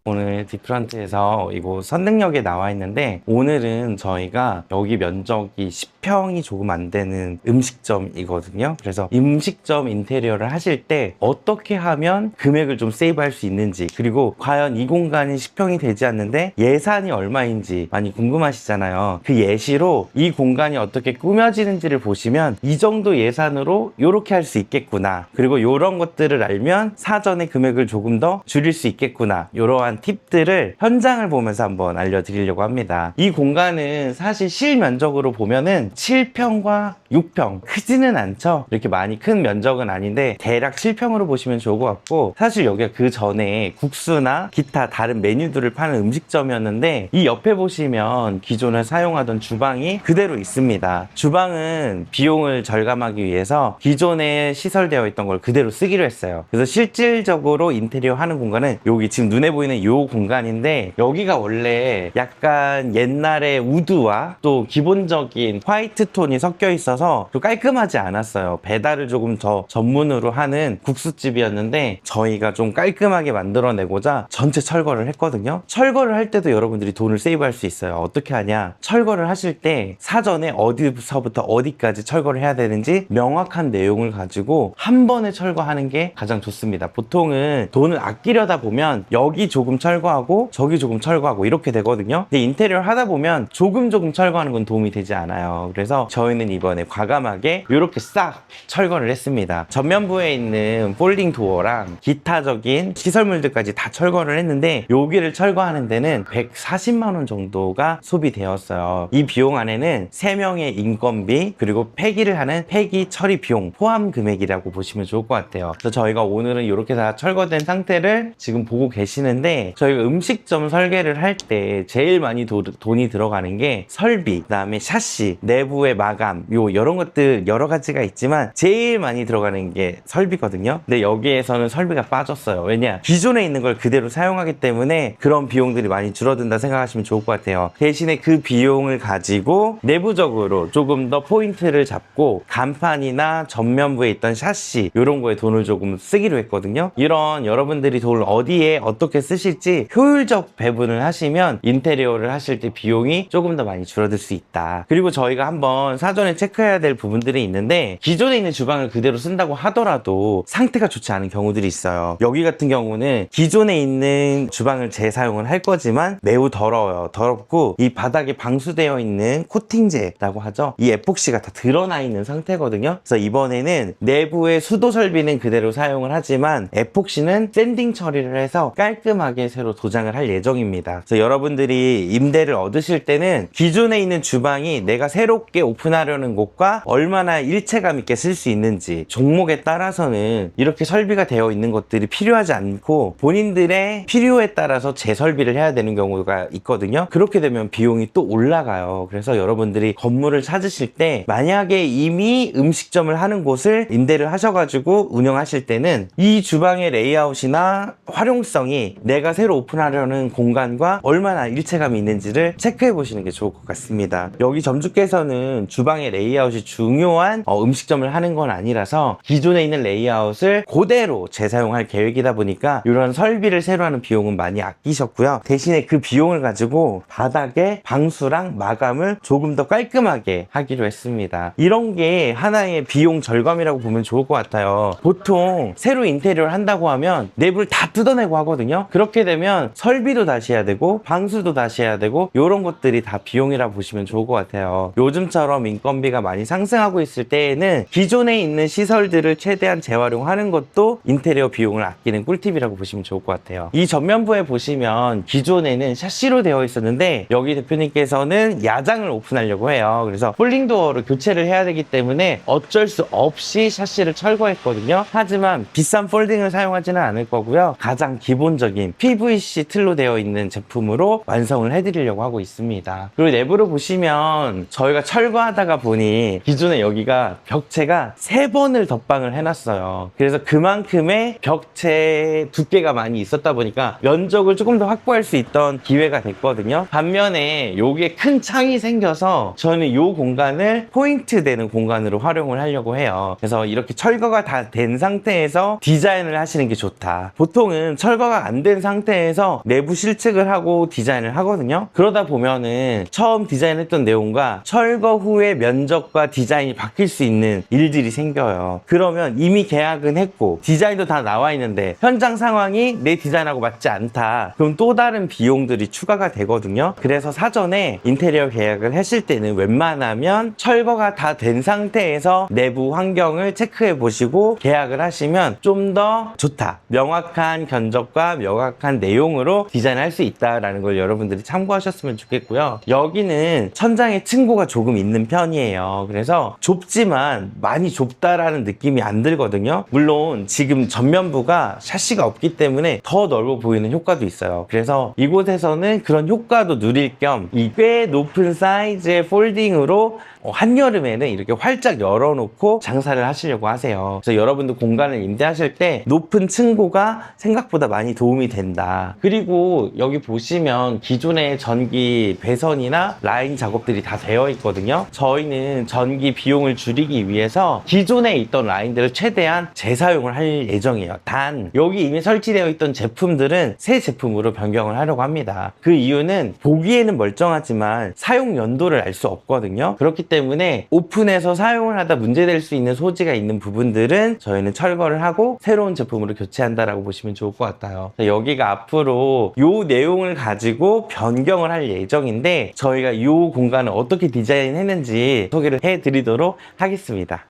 오늘 디프런트에서 이곳 선릉역에 나와 있는데, 오늘은 저희가 여기 면적이 10평이 조금 안 되는 음식점이거든요. 그래서 음식점 인테리어를 하실 때 어떻게 하면 금액을 좀 세이브할 수 있는지, 그리고 과연 이 공간이 10평이 되지 않는데 예산이 얼마인지 많이 궁금하시잖아요. 그 예시로 이 공간이 어떻게 꾸며지는지를 보시면 이 정도 예산으로 이렇게 할 수 있겠구나, 그리고 이런 것들을 알면 사전에 금액을 조금 더 줄일 수 있겠구나, 이러한 팁들을 현장을 보면서 한번 알려드리려고 합니다. 이 공간은 사실 실면적으로 보면은 7평과 6평, 크지는 않죠. 이렇게 많이 큰 면적은 아닌데 대략 7평으로 보시면 좋을 것 같고, 사실 여기가 그 전에 국수나 기타 다른 메뉴들을 파는 음식점이었는데, 이 옆에 보시면 기존에 사용하던 주방이 그대로 있습니다. 주방은 비용을 절감하기 위해서 기존에 시설되어 있던 걸 그대로 쓰기로 했어요. 그래서 실질적으로 인테리어 하는 공간은 여기 지금 눈에 보이는 이 공간인데, 여기가 원래 약간 옛날에 우드와 또 기본적인 화이트 톤이 섞여 있어서 좀 깔끔하지 않았어요. 배달을 조금 더 전문으로 하는 국수집이었는데 저희가 좀 깔끔하게 만들어내고자 전체 철거를 했거든요. 철거를 할 때도 여러분들이 돈을 세이브할 수 있어요. 어떻게 하냐, 철거를 하실 때 사전에 어디서부터 어디까지 철거를 해야 되는지 명확한 내용을 가지고 한 번에 철거하는 게 가장 좋습니다. 보통은 돈을 아끼려다 보면 여기 조금 철거하고 저기 조금 철거하고 이렇게 되거든요. 근데 인테리어를 하다 보면 조금 철거하는 건 도움이 되지 않아요. 그래서 저희는 이번에 과감하게 이렇게 싹 철거를 했습니다. 전면부에 있는 폴딩 도어랑 기타적인 시설물들까지 다 철거를 했는데, 여기를 철거하는 데는 140만 원 정도가 소비되었어요. 이 비용 안에는 3명의 인건비 그리고 폐기를 하는 폐기 처리 비용 포함 금액이라고 보시면 좋을 것 같아요. 그래서 저희가 오늘은 이렇게 다 철거된 상태를 지금 보고 계시는데, 저희가 음식점 설계를 할 때 제일 많이 돈이 들어가는 게 설비, 그 다음에 샤시, 내부의 마감, 이런 것들 여러 가지가 있지만 제일 많이 들어가는 게 설비거든요. 근데 여기에서는 설비가 빠졌어요. 왜냐, 기존에 있는 걸 그대로 사용하기 때문에 그런 비용들이 많이 줄어든다 생각하시면 좋을 것 같아요. 대신에 그 비용을 가지고 내부적으로 조금 더 포인트를 잡고 간판이나 전면부에 있던 샤시 이런 거에 돈을 조금 쓰기로 했거든요. 이런 여러분들이 돈을 어디에 어떻게 쓰실지 효율적 배분을 하시면 인테리어를 하실 때 비용이 조금 더 많이 줄어들 수 있다. 그리고 저희가 한번 사전에 체크해야 될 부분들이 있는데, 기존에 있는 주방을 그대로 쓴다고 하더라도 상태가 좋지 않은 경우들이 있어요. 여기 같은 경우는 기존에 있는 주방을 재사용을 할 거지만 매우 더러워요. 더럽고 이 바닥에 방수되어 있는 코팅제라고 하죠. 이 에폭시가 다 드러나 있는 상태거든요. 그래서 이번에는 내부의 수도 설비는 그대로 사용을 하지만 에폭시는 샌딩 처리를 해서 깔끔하게 새로 도장을 할 예정입니다. 그래서 여러분들이 임대를 얻으실 때는 기존에 있는 주방이 내가 새롭게 오픈하려는 곳과 얼마나 일체감 있게 쓸 수 있는지, 종목에 따라서는 이렇게 설비가 되어 있는 것들이 필요하지 않고 본인들의 필요에 따라서 재설비를 해야 되는 경우가 있거든요. 그렇게 되면 비용이 또 올라가요. 그래서 여러분들이 건물을 찾으실 때 만약에 이미 음식점을 하는 곳을 임대를 하셔가지고 운영하실 때는 이 주방의 레이아웃이나 활용성이 내가 새로 오픈하려는 공간과 얼마나 일체감이 있는지를 체크해 보시는 게 좋을 것 같습니다. 여기 점주께서는 주방의 레이아웃이 중요한 음식점을 하는 건 아니라서 기존에 있는 레이아웃을 그대로 재사용할 계획이다 보니까 이런 설비를 새로 하는 비용은 많이 아끼셨고요. 대신에 그 비용을 가지고 바닥에 방수랑 마감을 조금 더 깔끔하게 하기로 했습니다. 이런 게 하나의 비용 절감이라고 보면 좋을 것 같아요. 보통 새로 인테리어를 한다고 하면 내부를 다 뜯어내고 하거든요. 그렇게 되면 설비도 다시 해야 되고 방수도 다시 해야 되고 이런 것들이 다 비용이라 보시면 좋을 것 같아요. 요즘처럼 인건비가 많이 상승하고 있을 때에는 기존에 있는 시설들을 최대한 재활용하는 것도 인테리어 비용을 아끼는 꿀팁이라고 보시면 좋을 것 같아요. 이 전면부에 보시면 기존에는 샤시로 되어 있었는데 여기 대표님께서는 야장을 오픈하려고 해요. 그래서 폴딩도어를 교체를 해야 되기 때문에 어쩔 수 없이 샤시를 철거했거든요. 하지만 비싼 폴딩을 사용하지는 않을 거고요. 가장 기본적인 PVC 틀로 되어 있는 제품으로 완성을 해드리려고 하고 있습니다. 그리고 내부를 보시면 저희가 철거하다가 보니 기존에 여기가 벽체가 3번을 덧방을 해놨어요. 그래서 그만큼의 벽체 두께가 많이 있었다 보니까 면적을 조금 더 확보할 수 있던 기회가 됐거든요. 반면에 여기에 큰 창이 생겨서 저는 이 공간을 포인트 되는 공간으로 활용을 하려고 해요. 그래서 이렇게 철거가 다 된 상태에서 디자인을 하시는 게 좋다. 보통은 철거가 안 된 상태에서 내부 실측을 하고 디자인을 하거든요. 그러다 보면은 처음 디자인했던 내용과 철거 후의 면적과 디자인이 바뀔 수 있는 일들이 생겨요. 그러면 이미 계약은 했고 디자인도 다 나와 있는데 현장 상황이 내 디자인하고 맞지 않다. 그럼 또 다른 비용들이 추가가 되거든요. 그래서 사전에 인테리어 계약을 하실 때는 웬만하면 철거가 다 된 상태에서 내부 환경을 체크해 보시고 계약을 하시면 좀 더 좋다. 명확한 견적과 명확한 내용으로 디자인할 수 있다라는 걸 여러분들이 참고하셨으면 좋겠고요. 여기는 천장에 층고가 조금 있는 편이에요. 그래서 좁지만 많이 좁다라는 느낌이 안 들거든요. 물론 지금 전면부가 샤시가 없기 때문에 더 넓어 보이는 효과도 있어요. 그래서 이곳에서는 그런 효과도 누릴 겸 이 꽤 높은 사이즈의 폴딩으로 한여름에는 이렇게 활짝 열어놓고 장사를 하시려고 하세요. 그래서 여러분들 공간을 임대하실 때 높은 층고가 생각보다 많이 도움이 된다. 그리고 여기 보시면 기존의 전기 배선이나 라인 작업들이 다 되어 있거든요. 저희는 전기 비용을 줄이기 위해서 기존에 있던 라인들을 최대한 재사용을 할 예정이에요. 단 여기 이미 설치되어 있던 제품들은 새 제품으로 변경을 하려고 합니다. 그 이유는 보기에는 멀쩡하지만 사용 연도를 알 수 없거든요. 그렇기 때문에 오픈해서 사용을 하다 문제될 수 있는 소지가 있는 부분들은 저희는 철거를 하고 새로운 제품으로 교체한다라고 보시면 좋을 것 같아요. 여기가 앞으로 이 내용을 가지고 변경을 할 예정인데 저희가 이 공간을 어떻게 디자인했는지 소개를 해드리도록 하겠습니다.